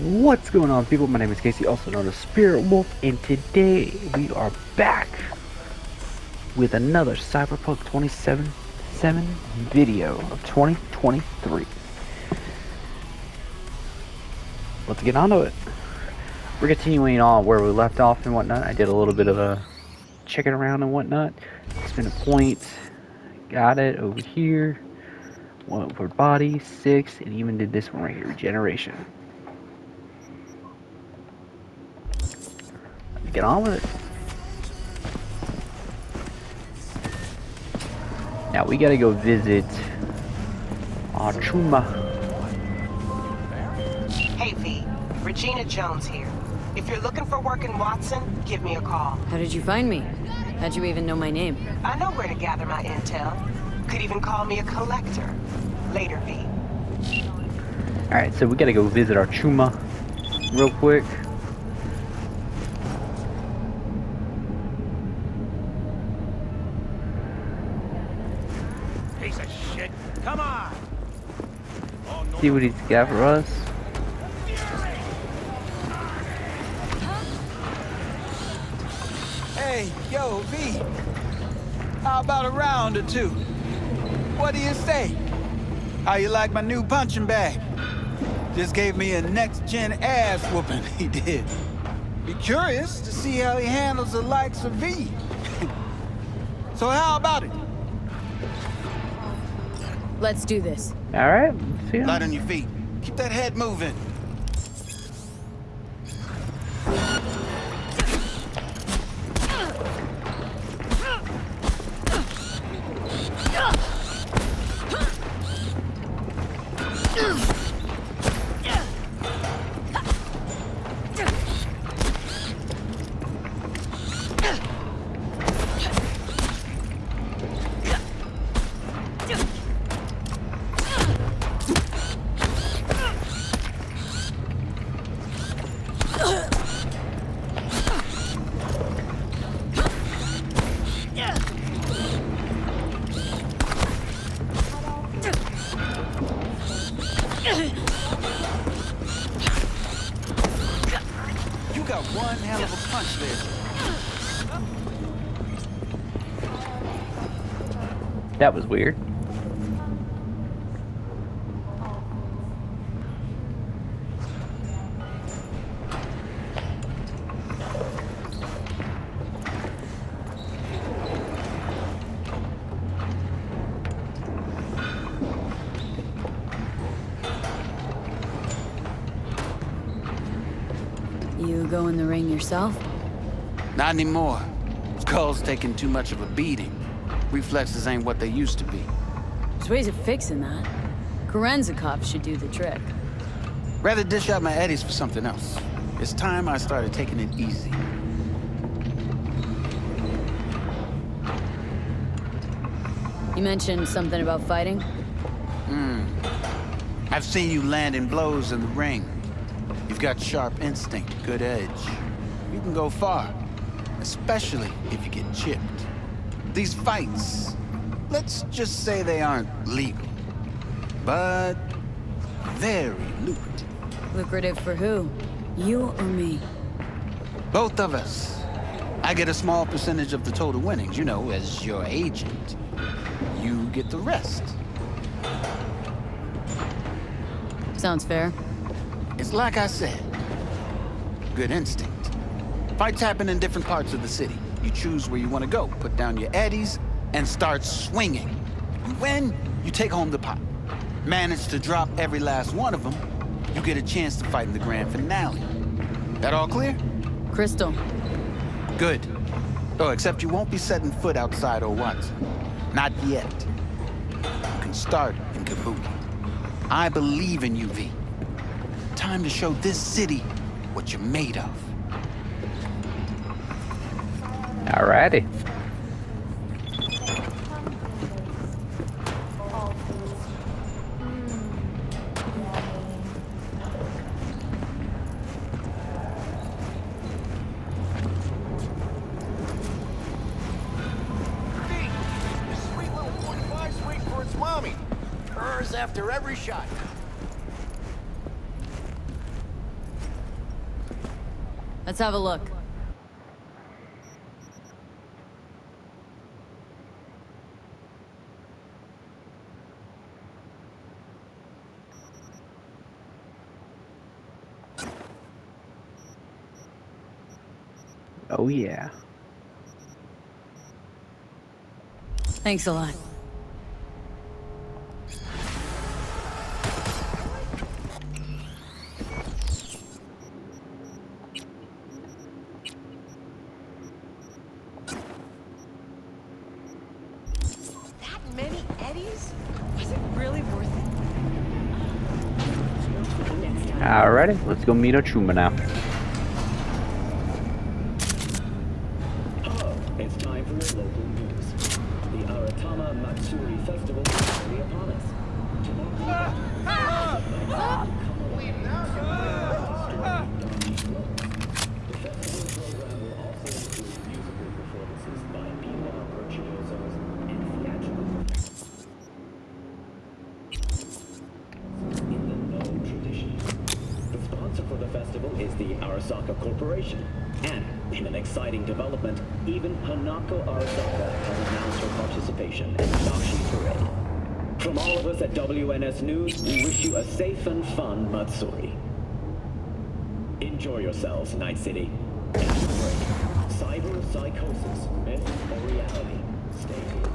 What's going on, people? My name is Casey, also known as Spirit Wolf, and today we are back with another Cyberpunk 2077 video of 2023. Let's get on to it. We're continuing on where we left off and whatnot. I did a little bit of a checking around and whatnot. Spin a point. Got it over here. One for body, 6, and even did this one right here, regeneration. Let's get on with it. Now we gotta go visit Chuma. Hey V, Regina Jones here. If you're looking for work in Watson, give me a call. How did you find me? How'd you even know my name? I know where to gather my intel. Could even call me a collector. Later, V. Alright, so we gotta go visit our Chuma real quick. Piece of shit. Come on. See what he's got for us. Hey, yo, V. How about a round or two? What do you say? How you like my new punching bag? Just gave me a next-gen ass whooping, he did. Be curious to see how he handles the likes of V. So how about it? Let's do this. Alright, see ya. Light on your feet. Keep that head moving. You got one hell of a punch there. That was weird. You go in the ring yourself? Not anymore. Skull's taking too much of a beating. Reflexes ain't what they used to be. There's ways of fixing that. Korenzikov should do the trick. Rather dish out my eddies for something else. It's time I started taking it easy. You mentioned something about fighting? I've seen you landing blows in the ring. You've got sharp instinct, good edge. You can go far, especially if you get chipped. These fights, let's just say they aren't legal, but very lucrative. Lucrative for who? You or me? Both of us. I get a small percentage of the total winnings, you know, as your agent. You get the rest. Sounds fair. It's like I said, good instinct. Fights happen in different parts of the city. You choose where you want to go, put down your eddies, and start swinging. You win, you take home the pot. Manage to drop every last one of them, you get a chance to fight in the grand finale. That all clear? Crystal. Good. Oh, except you won't be setting foot outside or Watson. Not yet. You can start in Kabuki. I believe in you, V. Time to show this city what you're made of. Alrighty. after every shot. Let's have a look. Oh yeah. Thanks a lot. That many eddies? Was it really worth it? Alrighty, let's go meet Ochuma now. It's time for your local news. The Aratama Matsuri Festival is already upon us. The festival program will also include musical performances by Biwa virtuosos and theatrical in the No tradition. The sponsor for the festival is the Arasaka Corporation. And, in an exciting development, even Hanako Arasaka has announced her participation in the Nashi Parade. From all of us at WNS News, we wish you a safe and fun Matsuri. Enjoy yourselves, Night City. After break, cyber psychosis, myth or reality? Stay tuned.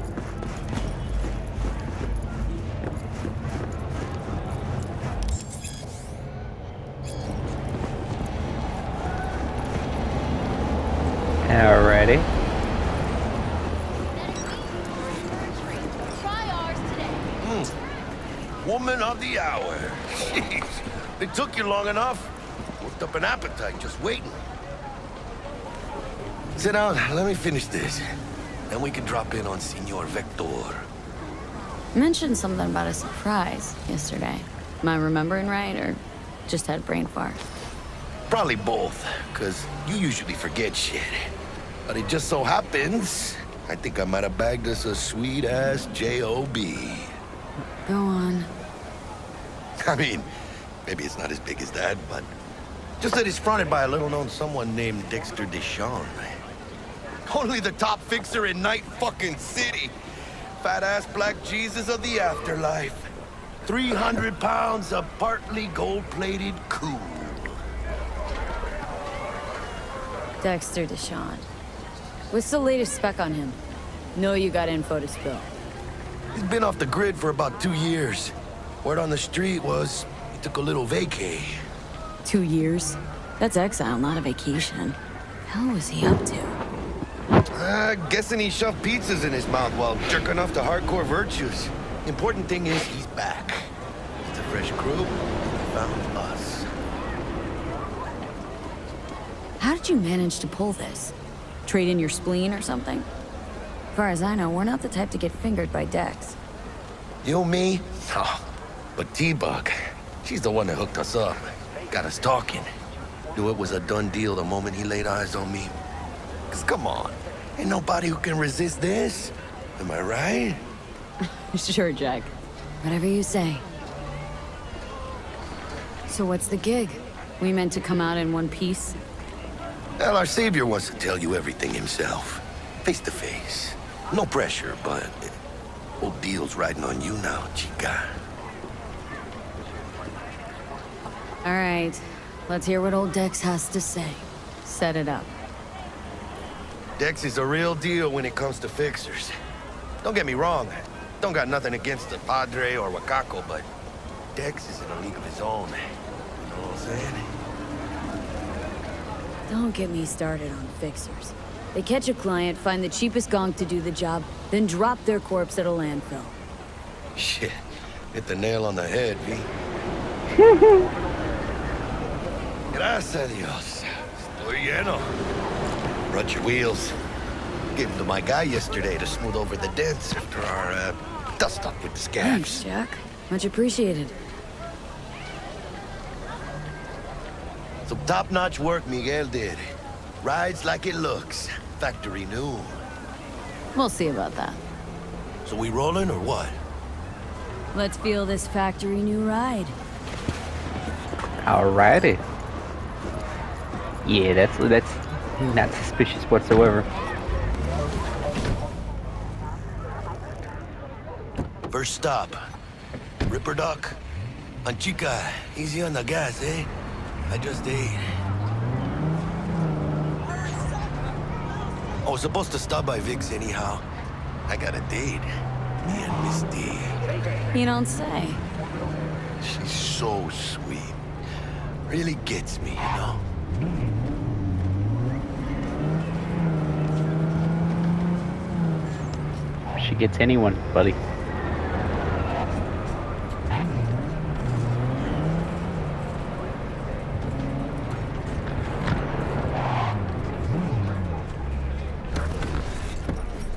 Alrighty. Try ours today. Woman of the hour. Jeez, it took you long enough. Worked up an appetite just waiting. Sit down, let me finish this. Then we can drop in on Senor Vector. Mentioned something about a surprise yesterday. Am I remembering right, or just had a brain fart? Probably both, because you usually forget shit. But it just so happens, I think I might have bagged us a sweet-ass J.O.B. Go on. I mean, maybe it's not as big as that, but just that it's fronted by a little-known someone named Dexter Deshawn. Only the top fixer in Night fucking City. Fat-ass black Jesus of the afterlife. 300 pounds of partly gold-plated cool. Dexter Deshawn. What's the latest spec on him? Know you got info to spill. He's been off the grid for about 2 years. Word on the street was he took a little vacay. 2 years? That's exile, not a vacation. Hell was he up to? Guessing he shoved pizzas in his mouth while jerking off to hardcore virtues. Important thing is he's back. It's a fresh crew. He found us. How did you manage to pull this? Trade in your spleen or something? As far as I know, we're not the type to get fingered by Dex. You, me? Oh, but T-Bug, she's the one that hooked us up. Got us talking. Knew it was a done deal the moment he laid eyes on me. 'Cause come on, ain't nobody who can resist this. Am I right? Sure, Jack. Whatever you say. So what's the gig? We meant to come out in one piece? Well, our savior wants to tell you everything himself. Face to face. No pressure, but whole deal's riding on you now, chica. All right. Let's hear what old Dex has to say. Set it up. Dex is a real deal when it comes to fixers. Don't get me wrong. Don't got nothing against the Padre or Wakako, but Dex is in a league of his own. You know what I'm saying? Don't get me started on fixers. They catch a client, find the cheapest gonk to do the job, then drop their corpse at a landfill. Shit. Hit the nail on the head, V. Gracias a Dios. Estoy lleno. Brought your wheels. Gave them to my guy yesterday to smooth over the dents after our dust-up with the Thanks, scabs. Jack. Much appreciated. Some top-notch work Miguel did. Rides like it looks. Factory new. We'll see about that. So we rolling or what? Let's feel this factory new ride. Alrighty. Yeah, that's not suspicious whatsoever. First stop. Ripper Dock. Anchica, easy on the gas, eh? I just ate. I was supposed to stop by Vic's anyhow. I got a date. Me and Miss D. You don't say. She's so sweet. Really gets me, you know? She gets anyone, buddy.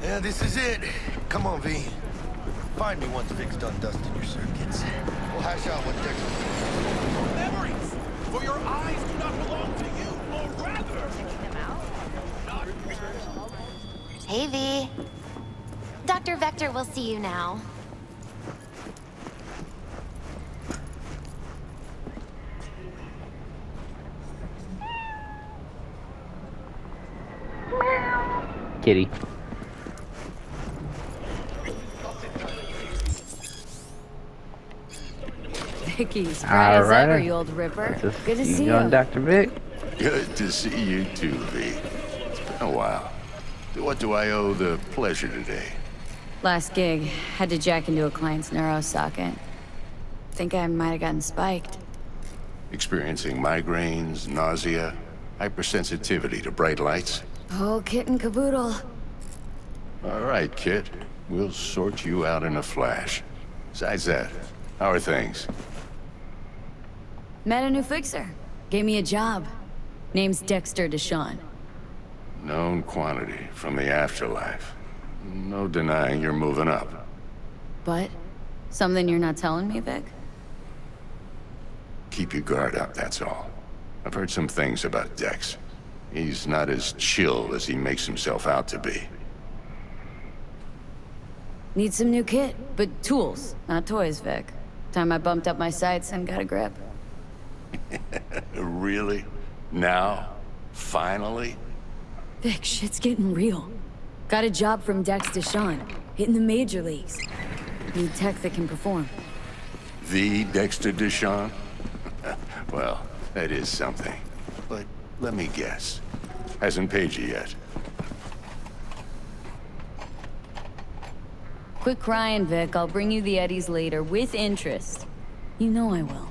Yeah, this is it. Come on, V. Find me once Vic's done dusting your circuits. We'll hash out what Dexter... Memories! For your eyes do not belong to you, or rather... Hey, V. Dr. Vector will see you now. Kitty. Vicky, surprise All right. ever, you old ripper. Good to see you. Dr. Vic. Good to see you too, V. It's been a while. What do I owe the pleasure today? Last gig, had to jack into a client's neuro socket. Think I might have gotten spiked. Experiencing migraines, nausea, hypersensitivity to bright lights? Oh, kit and caboodle. All right, Kit. We'll sort you out in a flash. Besides that, how are things? Met a new fixer. Gave me a job. Name's Dexter Deshawn. Known quantity from the afterlife. No denying you're moving up. But, something you're not telling me, Vic? Keep your guard up, that's all. I've heard some things about Dex. He's not as chill as he makes himself out to be. Need some new kit, but tools, not toys, Vic. Time I bumped up my sights and got a grip. Really? Now? Finally? Vic, shit's getting real. Got a job from Dex Deshawn, hitting the major leagues. Need tech that can perform. The Dexter Deshawn? Well, that is something. But let me guess. Hasn't paid you yet. Quit crying, Vic. I'll bring you the eddies later, with interest. You know I will.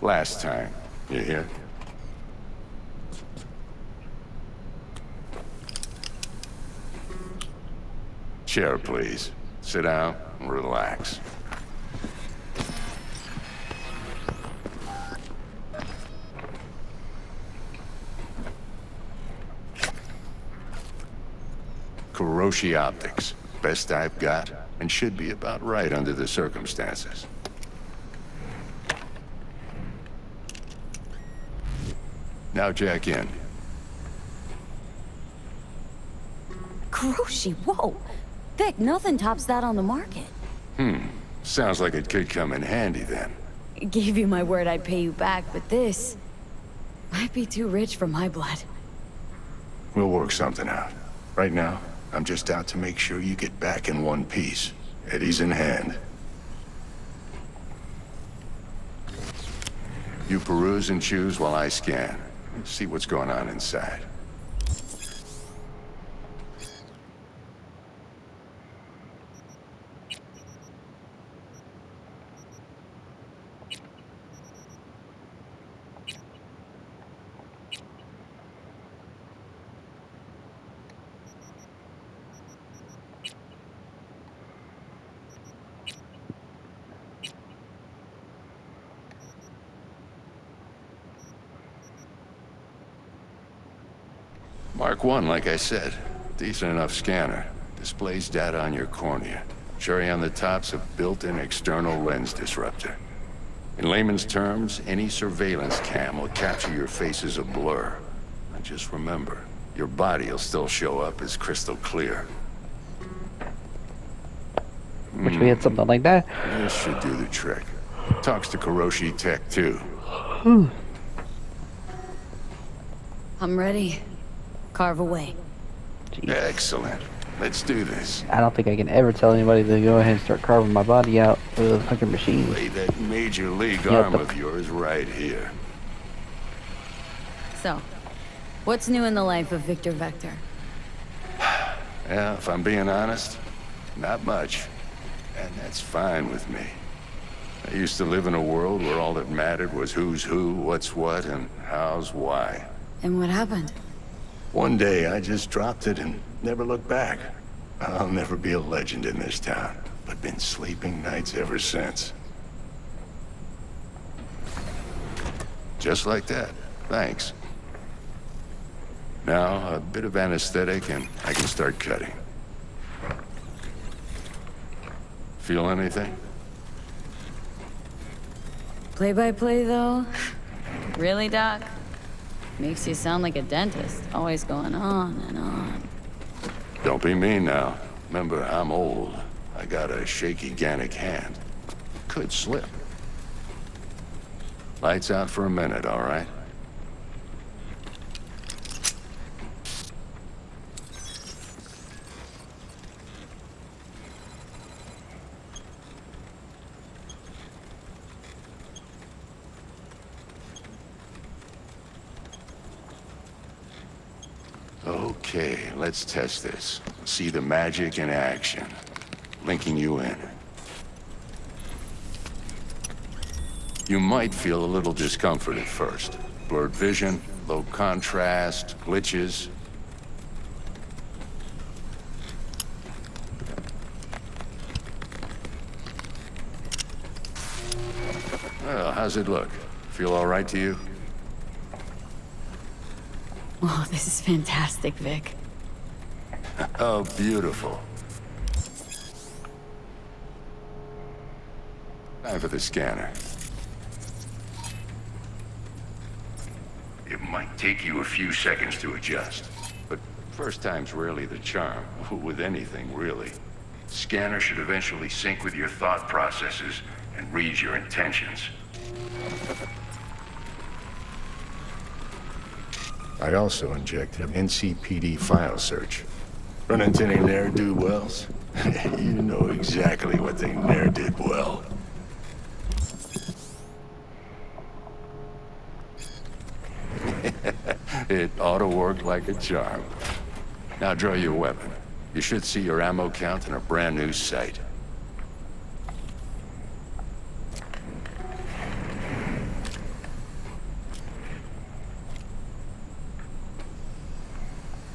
Last time. You hear? Chair, please. Sit down and relax. Kuroshi Optics. Best I've got, and should be about right under the circumstances. Now jack in. Kuroshi, whoa! Vic, nothing tops that on the market. Sounds like it could come in handy then. Gave you my word I'd pay you back, but this... might be too rich for my blood. We'll work something out. Right now, I'm just out to make sure you get back in one piece. Eddie's in hand. You peruse and choose while I scan. See what's going on inside. Mark 1, like I said. Decent enough scanner. Displays data on your cornea. Cherry on the top's a built-in external lens disruptor. In layman's terms, any surveillance cam will capture your face as a blur. And just remember, your body will still show up as crystal clear. Wish we had something like that. This should do the trick. Talks to Kuroshi Tech, too. I'm ready. Carve away. Jeez. Excellent. Let's do this. I don't think I can ever tell anybody to go ahead and start carving my body out with a fucking machine. Lay that major league Yeah, arm of yours right here. So, what's new in the life of Victor Vector? Yeah, if I'm being honest, not much. And that's fine with me. I used to live in a world where all that mattered was who's who, what's what, and how's why. And what happened? One day, I just dropped it and never looked back. I'll never be a legend in this town, but been sleeping nights ever since. Just like that. Thanks. Now, a bit of anesthetic and I can start cutting. Feel anything? Play-by-play, though? Really, Doc? Makes you sound like a dentist, always going on and on. Don't be mean now. Remember, I'm old. I got a shaky Gannic hand. Could slip. Lights out for a minute, all right? Okay, let's test this. See the magic in action. Linking you in. You might feel a little discomfort at first. Blurred vision, low contrast, glitches. Well, how's it look? Feel all right to you? Oh, this is fantastic, Vic. Oh, beautiful. Time for the scanner. It might take you a few seconds to adjust, but first time's rarely the charm, with anything, really. Scanner should eventually sync with your thought processes and read your intentions. I also injected an NCPD file search. Run into any ne'er-do-wells? You know exactly what they ne'er did well. It ought to work like a charm. Now draw your weapon. You should see your ammo count in a brand new sight.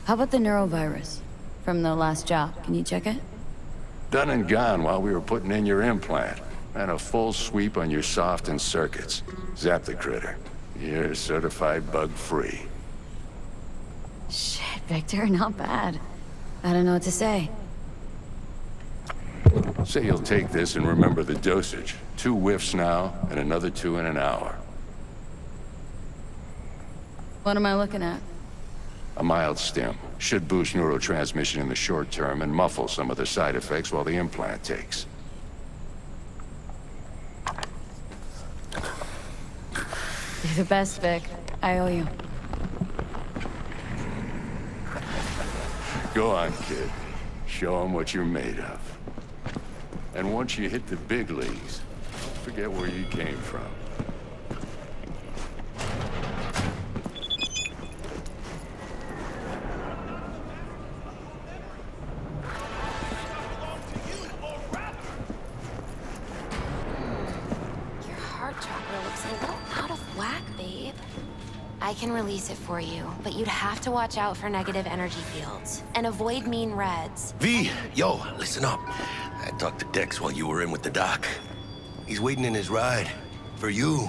How about the neurovirus? From the last job, can you check it? Done and gone while we were putting in your implant. And a full sweep on your soft and circuits. Zap the critter. You're certified bug-free. Shit, Victor, not bad. I don't know what to say. Say you'll take this and remember the dosage. 2 whiffs now, and another 2 in an hour. What am I looking at? A mild stim. Should boost neurotransmission in the short term and muffle some of the side effects while the implant takes. You're the best, Vic. I owe you. Go on, kid. Show them what you're made of. And once you hit the big leagues, don't forget where you came from. Your heart chakra looks a little out of whack, babe. I can release it for you, but you'd have to watch out for negative energy fields and avoid mean reds. V, yo, listen up. I talked to Dex while you were in with the doc. He's waiting in his ride. For you.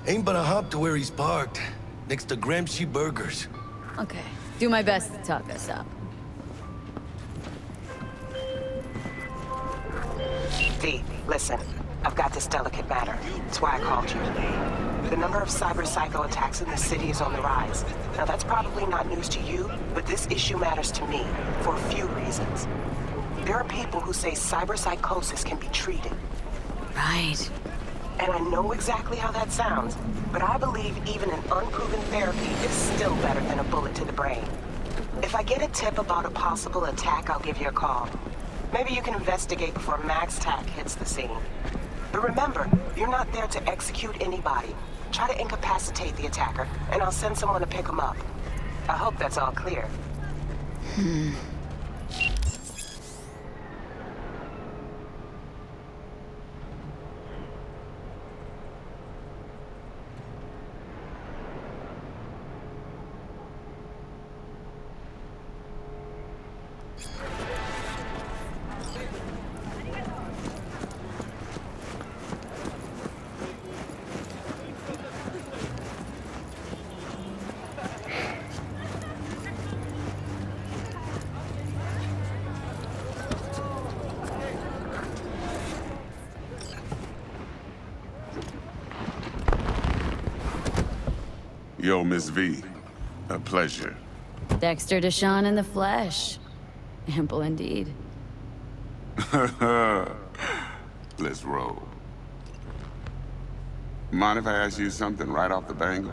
Ain't but a hop to where he's parked. Next to Gramsci Burgers. Okay, do my best to talk us up. V, listen. I've got this delicate matter. That's why I called you. The number of cyber-psycho attacks in the city is on the rise. Now, that's probably not news to you, but this issue matters to me for a few reasons. There are people who say cyberpsychosis can be treated. Right. And I know exactly how that sounds, but I believe even an unproven therapy is still better than a bullet to the brain. If I get a tip about a possible attack, I'll give you a call. Maybe you can investigate before Max Tack hits the scene. But remember, you're not there to execute anybody. Try to incapacitate the attacker, and I'll send someone to pick him up. I hope that's all clear. Yo, Miss V. A pleasure. Dexter Deshawn in the flesh. Ample indeed. Let's roll. Mind if I ask you something right off the bangle?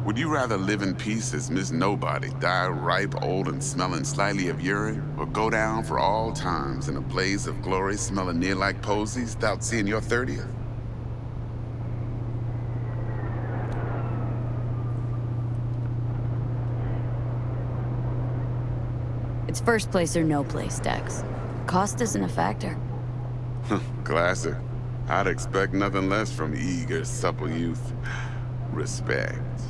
Would you rather live in peace as Miss Nobody, die ripe, old, and smelling slightly of urine, or go down for all times in a blaze of glory smelling near like posies without seeing your 30th? It's first place or no place, Dex. Cost isn't a factor. Classic. I'd expect nothing less from eager, supple youth. Respect.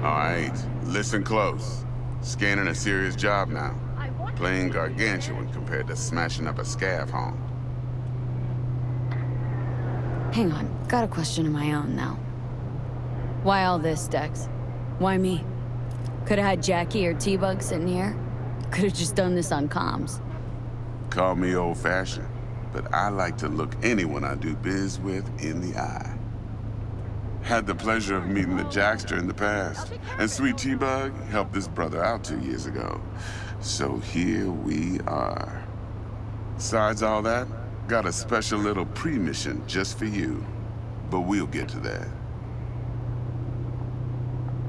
All right, listen close. Scanning a serious job now. Playing gargantuan compared to smashing up a scav home. Hang on, got a question of my own now. Why all this, Dex? Why me? Could've had Jackie or T-Bug sitting here. Could've just done this on comms. Call me old-fashioned, but I like to look anyone I do biz with in the eye. Had the pleasure of meeting the Jackster in the past, and Sweet T-Bug helped this brother out 2 years ago. So here we are. Besides all that, got a special little pre-mission just for you. But we'll get to that.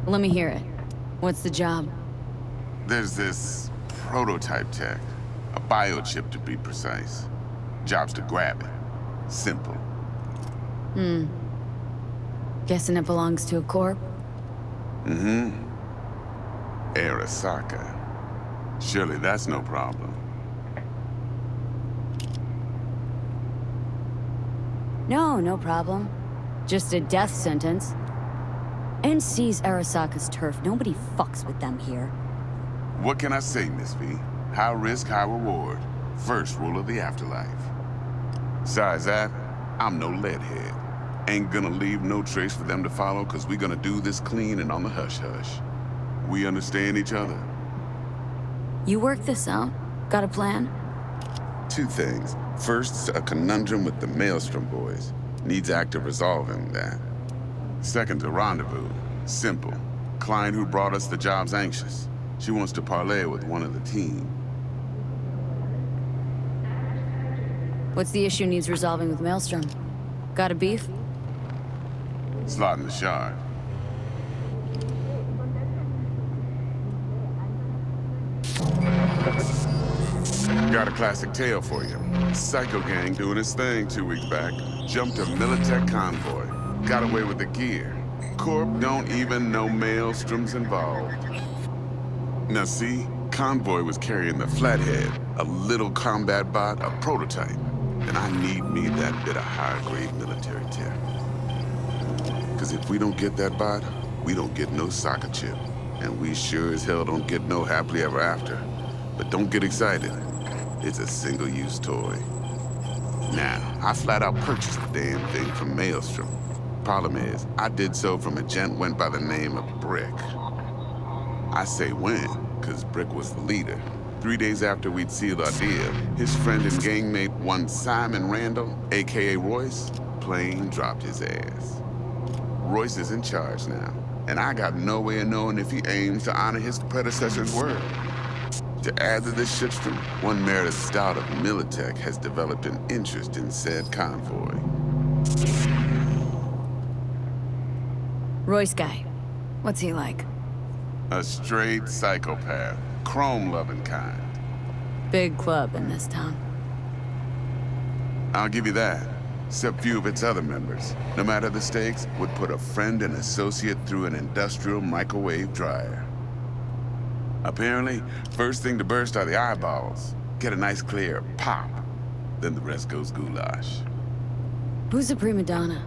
Let me hear it. What's the job? There's this prototype tech, a biochip to be precise. Job's to grab it. Simple. Guessing it belongs to a corp? Mm-hmm. Arasaka. Surely that's no problem. No problem. Just a death sentence. NC's Arasaka's turf. Nobody fucks with them here. What can I say, Miss V? High risk, high reward. First rule of the afterlife. Besides that, I'm no leadhead. Ain't gonna leave no trace for them to follow, cause we gonna do this clean and on the hush-hush. We understand each other. You work this out? Got a plan? Two things. First, a conundrum with the Maelstrom boys. Needs active resolving that. Second, a rendezvous. Simple. Client who brought us the job's anxious. She wants to parlay with one of the team. What's the issue needs resolving with Maelstrom? Got a beef? Slot in the shard. Got a classic tale for you. Psycho gang doing his thing 2 weeks back. Jumped a Militech convoy. Got away with the gear. Corp don't even know Maelstrom's involved. Now see, convoy was carrying the Flathead, a little combat bot, a prototype. And I need me that bit of high-grade military tech. Cause if we don't get that bot, we don't get no soccer chip. And we sure as hell don't get no happily ever after. But don't get excited. It's a single-use toy. Now, I flat out purchased the damn thing from Maelstrom. Problem is, I did so from a gent went by the name of Brick. I say when, cause Brick was the leader. 3 days after we'd sealed our deal, his friend and gangmate, one Simon Randall, aka Royce, plain dropped his ass. Royce is in charge now, and I got no way of knowing if he aims to honor his predecessor's word. To add to this shitstorm, one Meredith Stout of Militech has developed an interest in said convoy. Royce guy. What's he like? A straight psychopath. Chrome-loving kind. Big club in this town. I'll give you that. Except few of its other members, no matter the stakes, would put a friend and associate through an industrial microwave dryer. Apparently, first thing to burst are the eyeballs. Get a nice clear pop. Then the rest goes goulash. Who's the prima donna?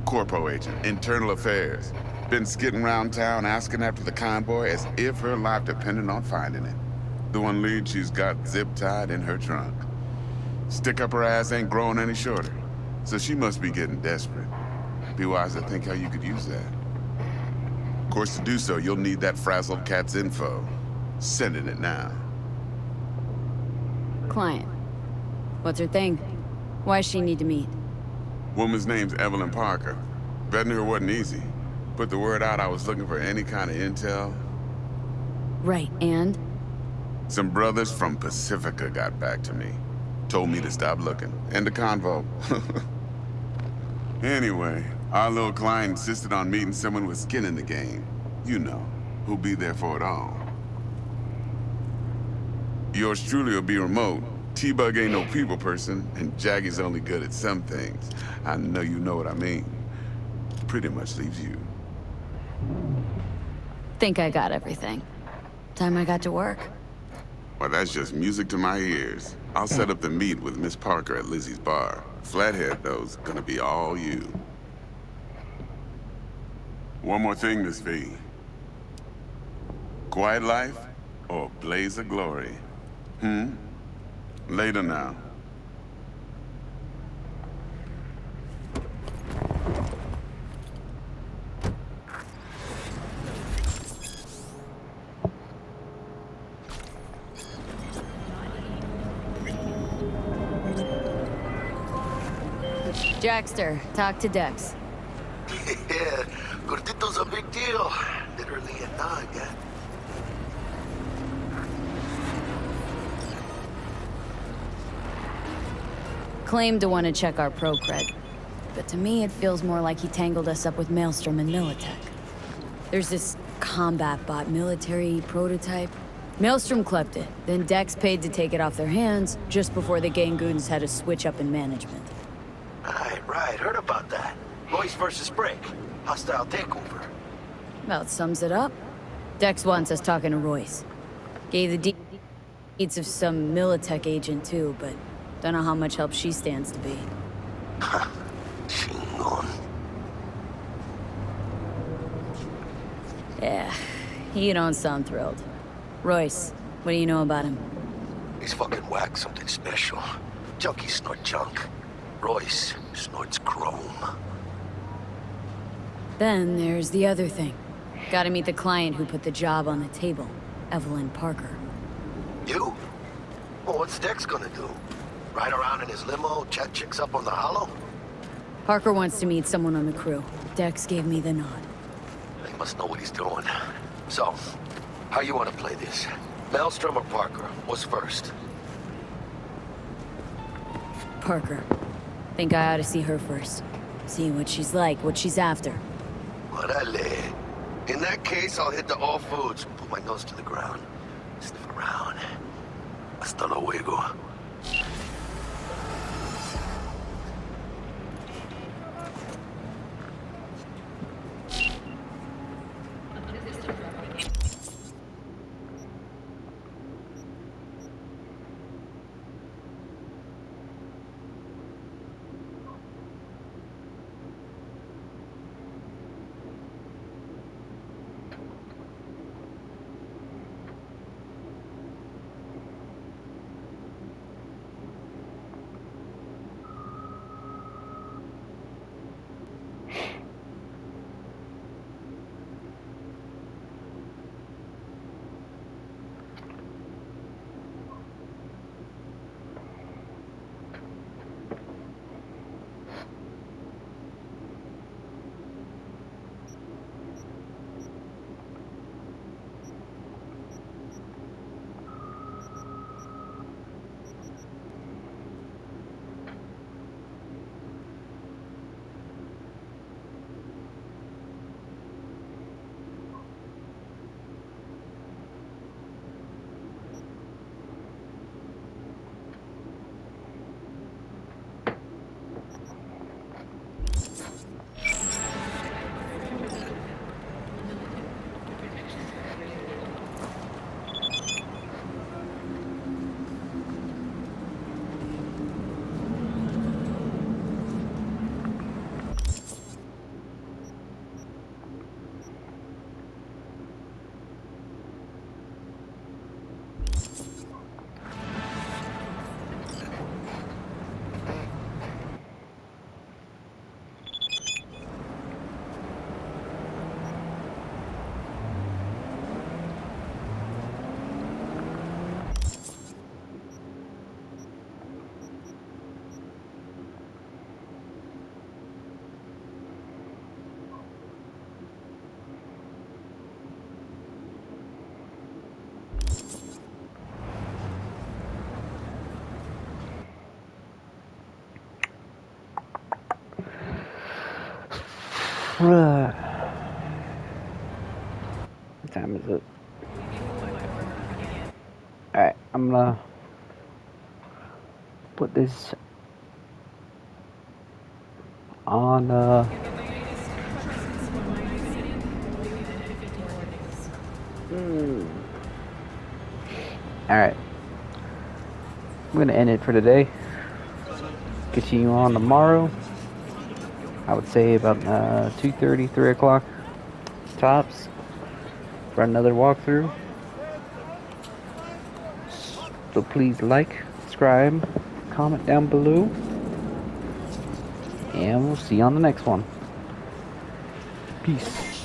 Corpo agent, internal affairs. Been skidding around town asking after the convoy as if her life depended on finding it. The one lead she's got zip-tied in her trunk. Stick up her ass ain't growing any shorter, so she must be getting desperate. Be wise to think how you could use that. Of course, to do so, you'll need that frazzled cat's info. Sending it now. Client. What's her thing? Why she need to meet? Woman's name's Evelyn Parker. Vetting her wasn't easy. Put the word out I was looking for any kind of intel. Right, and? Some brothers from Pacifica got back to me. Told me to stop looking. End the convo. Anyway, our little client insisted on meeting someone with skin in the game. You know, who'll be there for it all. Yours truly will be remote. T-Bug ain't no people person, and Jaggy's only good at some things. I know you know what I mean. Pretty much leaves you. Think I got everything. Time I got to work. Well, that's just music to my ears. I'll set up the meet with Miss Parker at Lizzie's bar. Flathead, though's gonna be all you. One more thing, Miss V. Quiet life or blaze of glory? Later now. Jackster, talk to Dex. Yeah, Gordito's a big deal. Literally a dog, yeah. Claimed to want to check our pro cred. But to me, it feels more like he tangled us up with Maelstrom and Militech. There's this combat bot military prototype. Maelstrom clept it, then Dex paid to take it off their hands just before the Gangoons had a switch up in management. Right, heard about that. Royce versus Brick. Hostile takeover. About sums it up. Dex wants us talking to Royce. Gave the deeds of some Militech agent too, but don't know how much help she stands to be. Chingon. Yeah, you don't sound thrilled. Royce, what do you know about him? He's fucking whack, something special. Junkies snort junk. Royce snorts chrome. Then there's the other thing. Gotta meet the client who put the job on the table, Evelyn Parker. You? Well, what's Dex gonna do? Ride around in his limo, chat chicks up on the hollow? Parker wants to meet someone on the crew. Dex gave me the nod. He must know what he's doing. So, how you want to play this? Maelstrom or Parker? What's first? Parker. Think I ought to see her first. See what she's like, what she's after. Orale. In that case, I'll hit the all foods. Put my nose to the ground. Sniff around. Hasta luego. What time is it? Alright, I'm gonna put this on Alright. I'm gonna end it for today. Continue on tomorrow. I would say about 2:30, 3 o'clock tops for another walkthrough. So please like, subscribe, comment down below, and we'll see you on the next one. Peace.